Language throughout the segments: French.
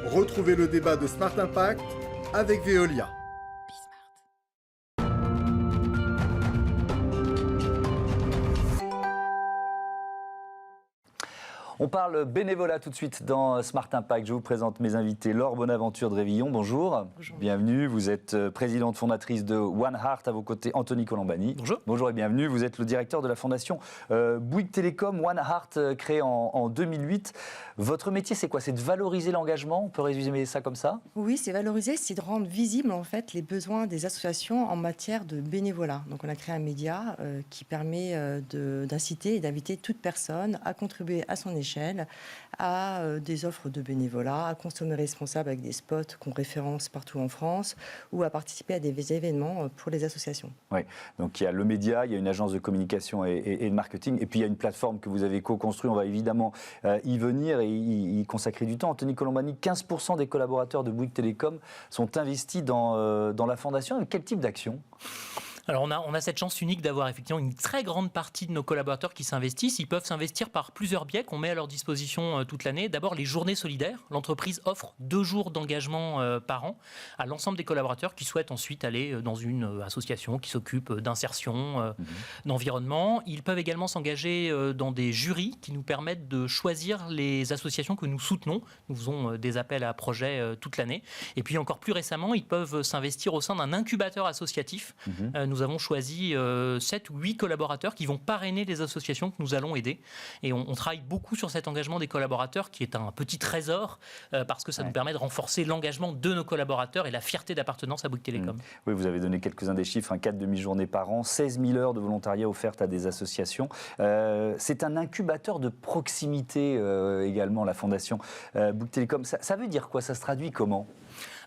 Retrouvez le débat de Smart Impact avec Veolia. On parle bénévolat tout de suite dans Smart Impact. Je vous présente mes invités. Laure Bonaventure de Révillon, bonjoor. Bonjour. Bienvenue. Vous êtes présidente fondatrice de One Heart. À vos côtés, Anthony Colombani. Bonjour. Bonjour et bienvenue. Vous êtes le directeur de la fondation Bouygues Télécom. One Heart, créée en 2008. Votre métier, c'est quoi? C'est de valoriser l'engagement? On peut résumer ça comme ça? Oui, c'est valoriser, c'est de rendre visibles en fait les besoins des associations en matière de bénévolat. Donc on a créé un média qui permet d'inciter et d'inviter toute personne à contribuer à son échelle à des offres de bénévolat, à consommer responsable avec des spots qu'on référence partout en France ou à participer à des événements pour les associations. Oui, donc il y a le média, il y a une agence de communication et de marketing, et puis il y a une plateforme que vous avez co-construite. On va évidemment y venir et y consacrer du temps. Anthony Colombani, 15% des collaborateurs de Bouygues Télécom sont investis dans la fondation. Avec quel type d'action ? Alors on a cette chance unique d'avoir effectivement une très grande partie de nos collaborateurs qui s'investissent. Ils peuvent s'investir par plusieurs biais qu'on met à leur disposition toute l'année. D'abord les journées solidaires. L'entreprise offre 2 jours d'engagement par an à l'ensemble des collaborateurs qui souhaitent ensuite aller dans une association qui s'occupe d'insertion, d'environnement. Ils peuvent également s'engager dans des jurys qui nous permettent de choisir les associations que nous soutenons. Nous faisons des appels à projets toute l'année. Et puis encore plus récemment, ils peuvent s'investir au sein d'un incubateur associatif. Nous avons choisi 7 ou 8 collaborateurs qui vont parrainer les associations que nous allons aider. Et on travaille beaucoup sur cet engagement des collaborateurs qui est un petit trésor parce que ça nous permet de renforcer l'engagement de nos collaborateurs et la fierté d'appartenance à Bouygues Télécom. Oui, vous avez donné quelques-uns des chiffres, 4 demi-journées par an, 16 000 heures de volontariat offertes à des associations. C'est un incubateur de proximité également, la fondation Bouygues Télécom. Ça veut dire quoi? Ça se traduit comment?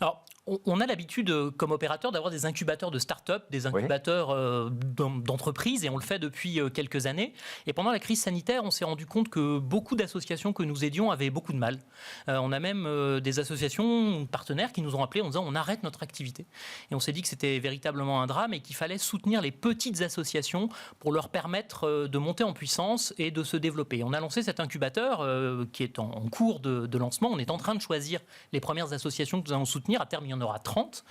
Alors, on a l'habitude, comme opérateur, d'avoir des incubateurs de start-up, des incubateurs d'entreprises, et on le fait depuis quelques années. Et pendant la crise sanitaire, on s'est rendu compte que beaucoup d'associations que nous aidions avaient beaucoup de mal. On a même des associations partenaires qui nous ont appelés en disant on arrête notre activité. Et on s'est dit que c'était véritablement un drame et qu'il fallait soutenir les petites associations pour leur permettre de monter en puissance et de se développer. On a lancé cet incubateur qui est en cours de lancement. On est en train de choisir les premières associations que nous allons soutenir. À terme, il y en aura 30.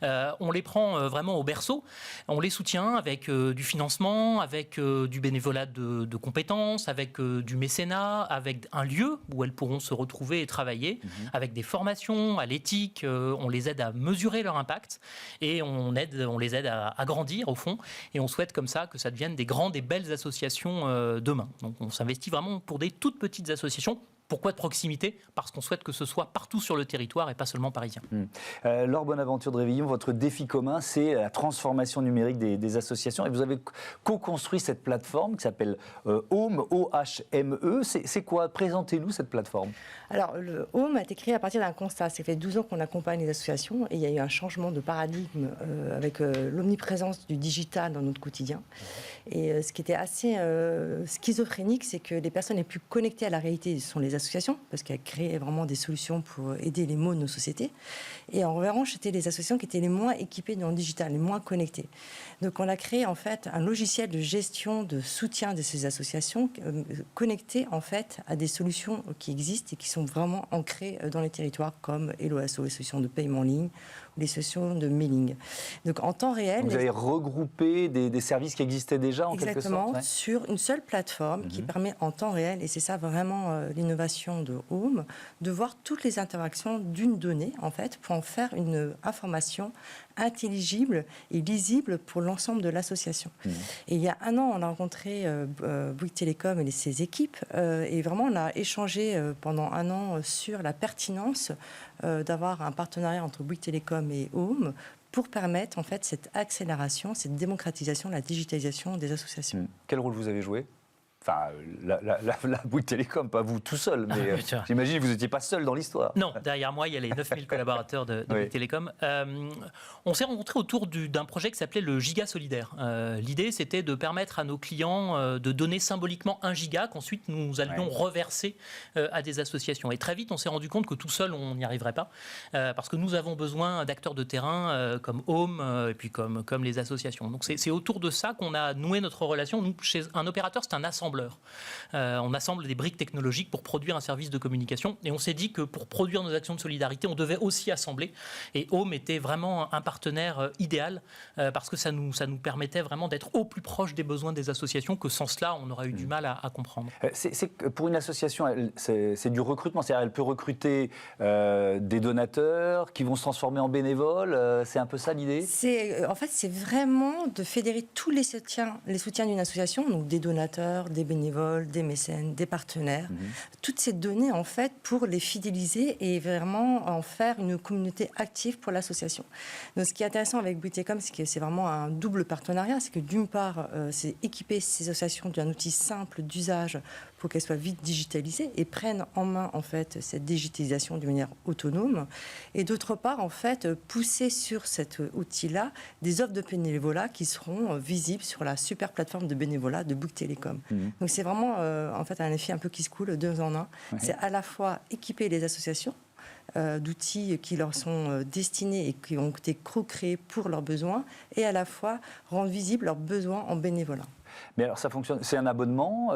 On les prend vraiment au berceau. On les soutient avec du financement, avec du bénévolat de compétences, avec du mécénat, avec un lieu où elles pourront se retrouver et travailler, avec des formations à l'éthique. On les aide à mesurer leur impact et on les aide à grandir au fond. Et on souhaite comme ça que ça devienne des grandes et belles associations demain. Donc on s'investit vraiment pour des toutes petites associations. Pourquoi de proximité? Parce qu'on souhaite que ce soit partout sur le territoire et pas seulement parisien. Laure Bonaventure de Révillon, votre défi commun, c'est la transformation numérique des associations. Et vous avez co-construit cette plateforme qui s'appelle Home, O-H-M-E. C'est quoi? Présentez-nous cette plateforme. Alors, le Home a été créé à partir d'un constat. Ça fait 12 ans qu'on accompagne les associations et il y a eu un changement de paradigme avec l'omniprésence du digital dans notre quotidien. Et ce qui était assez schizophrénique, c'est que les personnes les plus connectées à la réalité sont les associations, parce qu'elles créent vraiment des solutions pour aider les maux de nos sociétés. Et en revanche, c'était les associations qui étaient les moins équipées dans le digital, les moins connectées. Donc on a créé en fait un logiciel de gestion, de soutien de ces associations connectées en fait à des solutions qui existent et qui sont vraiment ancrées dans les territoires comme Helloasso, les solutions de paiement en ligne ou les solutions de mailing. Donc en temps réel... Vous avez regroupé des services qui existaient déjà en quelque sorte? Exactement, sur une seule plateforme qui permet en temps réel, et c'est ça vraiment l'innovation de Home, de voir toutes les interactions d'une donnée, en fait, pour en faire une information intelligible et lisible pour l'ensemble de l'association. Et il y a un an, on a rencontré Bouygues Télécom et ses équipes, et vraiment, on a échangé pendant un an sur la pertinence d'avoir un partenariat entre Bouygues Télécom et Home pour permettre, en fait, cette accélération, cette démocratisation, la digitalisation des associations. Quel rôle vous avez joué? Enfin, la Bouygues Télécom, pas vous tout seul, mais j'imagine que vous n'étiez pas seul dans l'histoire. Non, derrière moi, il y a les 9000 collaborateurs de Bouygues Télécom. On s'est rencontrés autour d'un projet qui s'appelait le Giga Solidaire. L'idée, c'était de permettre à nos clients de donner symboliquement 1 giga qu'ensuite nous allions reverser à des associations. Et très vite, on s'est rendu compte que tout seul, on n'y arriverait pas, parce que nous avons besoin d'acteurs de terrain comme Home et puis comme les associations. Donc c'est autour de ça qu'on a noué notre relation. Nous, chez un opérateur, c'est un assemblage assembleur. On assemble des briques technologiques pour produire un service de communication. Et on s'est dit que pour produire nos actions de solidarité, on devait aussi assembler. Et Home était vraiment un partenaire idéal parce que ça nous permettait vraiment d'être au plus proche des besoins des associations, que sans cela, on aurait eu du mal à comprendre. Pour une association, c'est du recrutement. C'est-à-dire elle peut recruter des donateurs qui vont se transformer en bénévoles. C'est un peu ça l'idée ? En fait, c'est vraiment de fédérer tous les soutiens d'une association, donc des donateurs, des bénévoles, des mécènes, des partenaires, toutes ces données en fait pour les fidéliser et vraiment en faire une communauté active pour l'association. Donc, ce qui est intéressant avec Bouygues Telecom, c'est que c'est vraiment un double partenariat. C'est que d'une part, c'est équiper ces associations d'un outil simple d'usage pour qu'elles soient vite digitalisées et prennent en main en fait cette digitalisation d'une manière autonome. Et d'autre part, en fait, pousser sur cet outil-là des offres de bénévolat qui seront visibles sur la super plateforme de bénévolat de Bouygues Telecom. Donc c'est vraiment en fait un effet un peu qui se coule, 2 en 1. Ouais. C'est à la fois équiper les associations d'outils qui leur sont destinés et qui ont été co-créés pour leurs besoins, et à la fois rendre visibles leurs besoins en bénévolat. Mais alors ça fonctionne, c'est un abonnement,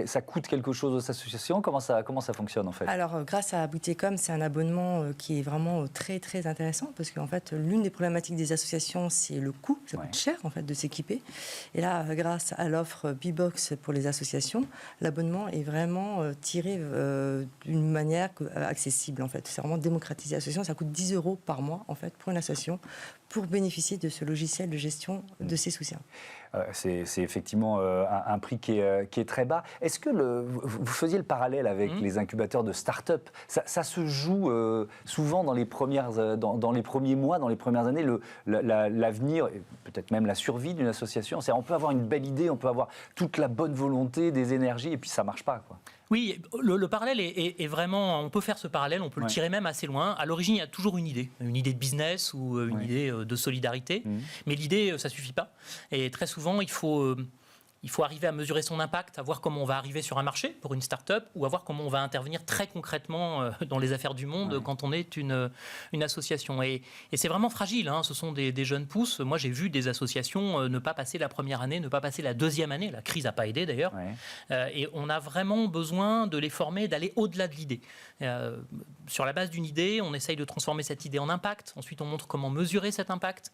ça coûte quelque chose aux associations, comment ça fonctionne en fait ? Alors grâce à Bouygues Telecom, c'est un abonnement qui est vraiment très très intéressant parce qu'en fait l'une des problématiques des associations c'est le coût, ça coûte cher en fait de s'équiper. Et là grâce à l'offre Bbox pour les associations, l'abonnement est vraiment tiré d'une manière accessible en fait. C'est vraiment démocratisé l'association, ça coûte 10 € par mois en fait pour une association pour bénéficier de ce logiciel de gestion de ses soutiens. C'est effectivement un prix qui est très bas. Est-ce que vous faisiez le parallèle avec les incubateurs de start-up ? Ça se joue souvent dans les premiers mois, dans les premières années, l'avenir, et peut-être même la survie d'une association. On peut avoir une belle idée, on peut avoir toute la bonne volonté, des énergies, et puis ça ne marche pas, quoi. Oui, le parallèle est vraiment... On peut faire ce parallèle, on peut le tirer même assez loin. À l'origine, il y a toujours une idée de business ou une idée de solidarité. Mais l'idée, ça ne suffit pas. Et très souvent, il faut arriver à mesurer son impact, à voir comment on va arriver sur un marché pour une start-up ou à voir comment on va intervenir très concrètement dans les affaires du monde quand on est une association. Et c'est vraiment fragile, hein. Ce sont des jeunes pousses. Moi, j'ai vu des associations ne pas passer la première année, ne pas passer la deuxième année. La crise n'a pas aidé d'ailleurs. Et on a vraiment besoin de les former, d'aller au-delà de l'idée. Sur la base d'une idée, on essaye de transformer cette idée en impact. Ensuite, on montre comment mesurer cet impact,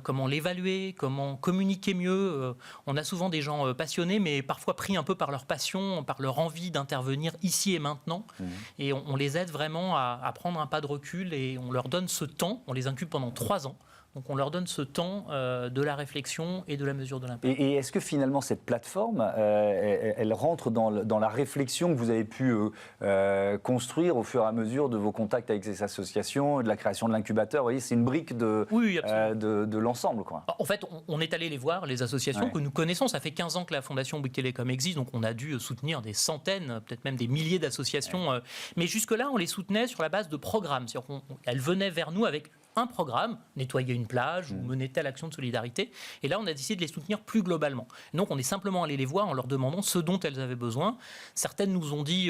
comment l'évaluer, comment communiquer mieux. On a souvent des gens passionnés, mais parfois pris un peu par leur passion, par leur envie d'intervenir ici et maintenant. Et on les aide vraiment à prendre un pas de recul et on leur donne ce temps. On les incube pendant 3 ans. Donc on leur donne ce temps de la réflexion et de la mesure de l'impact. Et est-ce que finalement cette plateforme, elle rentre dans la réflexion que vous avez pu construire au fur et à mesure de vos contacts avec ces associations, de la création de l'incubateur ? Vous voyez, c'est une brique de l'ensemble, quoi. En fait, on est allé les voir, les associations que nous connaissons. Ça fait 15 ans que la Fondation Bouygues Telecom existe, donc on a dû soutenir des centaines, peut-être même des milliers d'associations. Mais jusque-là, on les soutenait sur la base de programmes. C'est-à-dire qu'elles venaient vers nous avec un programme, nettoyer une plage ou mener telle action de solidarité. Et là, on a décidé de les soutenir plus globalement. Donc, on est simplement allé les voir en leur demandant ce dont elles avaient besoin. Certaines nous ont dit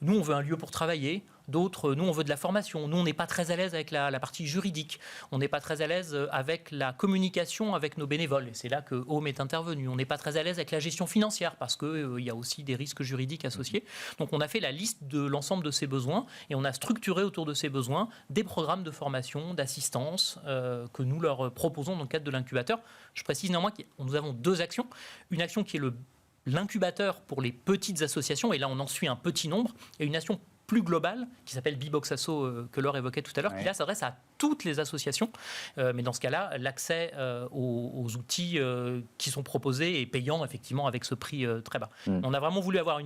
nous, on veut un lieu pour travailler. D'autres, nous, on veut de la formation. Nous, on n'est pas très à l'aise avec la partie juridique. On n'est pas très à l'aise avec la communication avec nos bénévoles. Et c'est là que Home est intervenu. On n'est pas très à l'aise avec la gestion financière parce qu'il y a aussi des risques juridiques associés. Donc, on a fait la liste de l'ensemble de ces besoins et on a structuré autour de ces besoins des programmes de formation, d'assistance que nous leur proposons dans le cadre de l'incubateur. Je précise néanmoins que nous avons 2 actions. Une action qui est l'incubateur pour les petites associations, et là, on en suit un petit nombre, et une action plus globale, qui s'appelle Bbox Asso, que Laure évoquait tout à l'heure, qui là s'adresse à toutes les associations. Mais dans ce cas-là, l'accès aux outils qui sont proposés est payant, effectivement, avec ce prix très bas. On a vraiment voulu avoir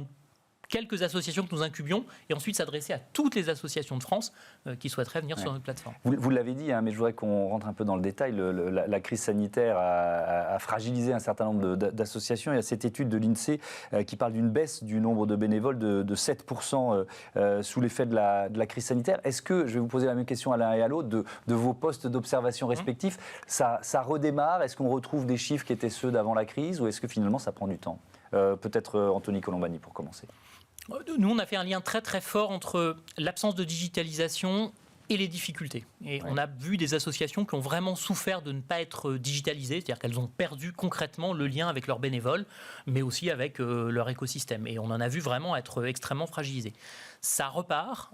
quelques associations que nous incubions et ensuite s'adresser à toutes les associations de France qui souhaiteraient venir sur notre plateforme. Vous l'avez dit, hein, mais je voudrais qu'on rentre un peu dans le détail. La crise sanitaire a fragilisé un certain nombre d'associations. Il y a cette étude de l'INSEE qui parle d'une baisse du nombre de bénévoles de 7% sous l'effet de la crise sanitaire. Est-ce que, je vais vous poser la même question à l'un et à l'autre, de vos postes d'observation respectifs, ça redémarre? Est-ce qu'on retrouve des chiffres qui étaient ceux d'avant la crise ou est-ce que finalement ça prend du temps? Peut-être Anthony Colombani pour commencer. Nous, on a fait un lien très très fort entre l'absence de digitalisation et les difficultés. Et on a vu des associations qui ont vraiment souffert de ne pas être digitalisées, c'est-à-dire qu'elles ont perdu concrètement le lien avec leurs bénévoles, mais aussi avec leur écosystème. Et on en a vu vraiment être extrêmement fragilisées. Ça repart,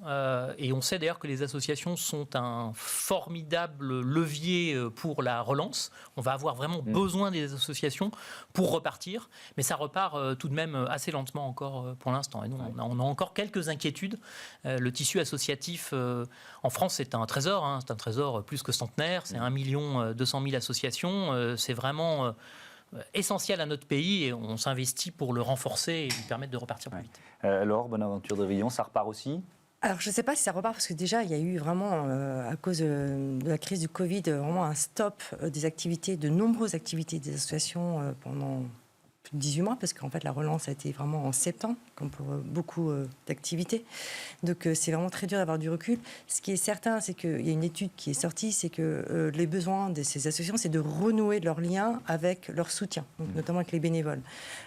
et on sait d'ailleurs que les associations sont un formidable levier pour la relance. On va avoir vraiment besoin des associations pour repartir, mais ça repart tout de même assez lentement encore pour l'instant. Et nous, on a encore quelques inquiétudes. Le tissu associatif en France, c'est un trésor, c'est un trésor plus que centenaire, c'est 1 200 000 associations, c'est vraiment essentiel à notre pays et on s'investit pour le renforcer et lui permettre de repartir plus vite. Alors, Bonaventure de Vrillon, ça repart aussi ? Alors, je ne sais pas si ça repart, parce que déjà, il y a eu vraiment, à cause de la crise du Covid, vraiment un stop des activités, de nombreuses activités des associations pendant plus de 18 mois, parce qu'en fait, la relance a été vraiment en septembre, comme pour beaucoup d'activités. Donc, c'est vraiment très dur d'avoir du recul. Ce qui est certain, c'est qu'il y a une étude qui est sortie, c'est que les besoins de ces associations, c'est de renouer leurs liens avec leur soutien, donc, notamment avec les bénévoles.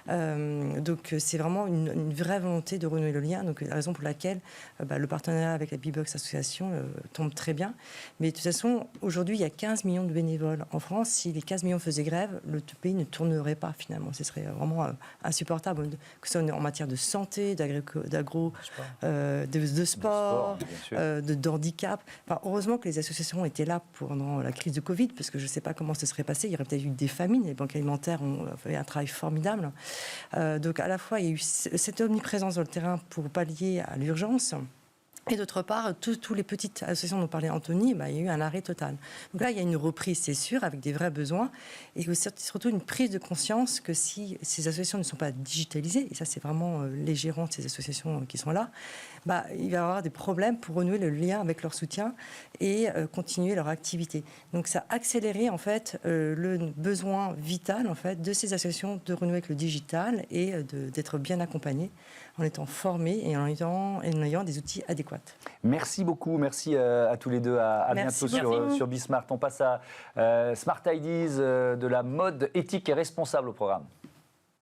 Donc, c'est vraiment une vraie volonté de renouer le lien. Donc, la raison pour laquelle le partenariat avec la Bbox Association tombe très bien. Mais de toute façon, aujourd'hui, il y a 15 millions de bénévoles en France. Si les 15 millions faisaient grève, le pays ne tournerait pas, finalement. Ce serait vraiment insupportable, que ce soit en matière de santé, d'agro, de sport, de handicap. Enfin, heureusement que les associations étaient là pendant la crise de Covid, parce que je ne sais pas comment ce serait passé. Il y aurait peut-être eu des famines. Les banques alimentaires ont fait un travail formidable. Donc, à la fois, il y a eu cette omniprésence dans le terrain pour pallier à l'urgence. Et d'autre part, toutes les petites associations dont parlait Anthony, il y a eu un arrêt total. Donc là, il y a une reprise, c'est sûr, avec des vrais besoins, et surtout une prise de conscience que si ces associations ne sont pas digitalisées, et ça c'est vraiment les gérants de ces associations qui sont là, il va y avoir des problèmes pour renouer le lien avec leur soutien et continuer leur activité. Donc ça a accéléré en fait le besoin vital en fait de ces associations de renouer avec le digital et d'être bien accompagnées en étant formés et en ayant des outils adéquats. Merci beaucoup, merci à tous les deux, à bientôt sur Bismart. On passe à Smart Ideas, de la mode éthique et responsable au programme.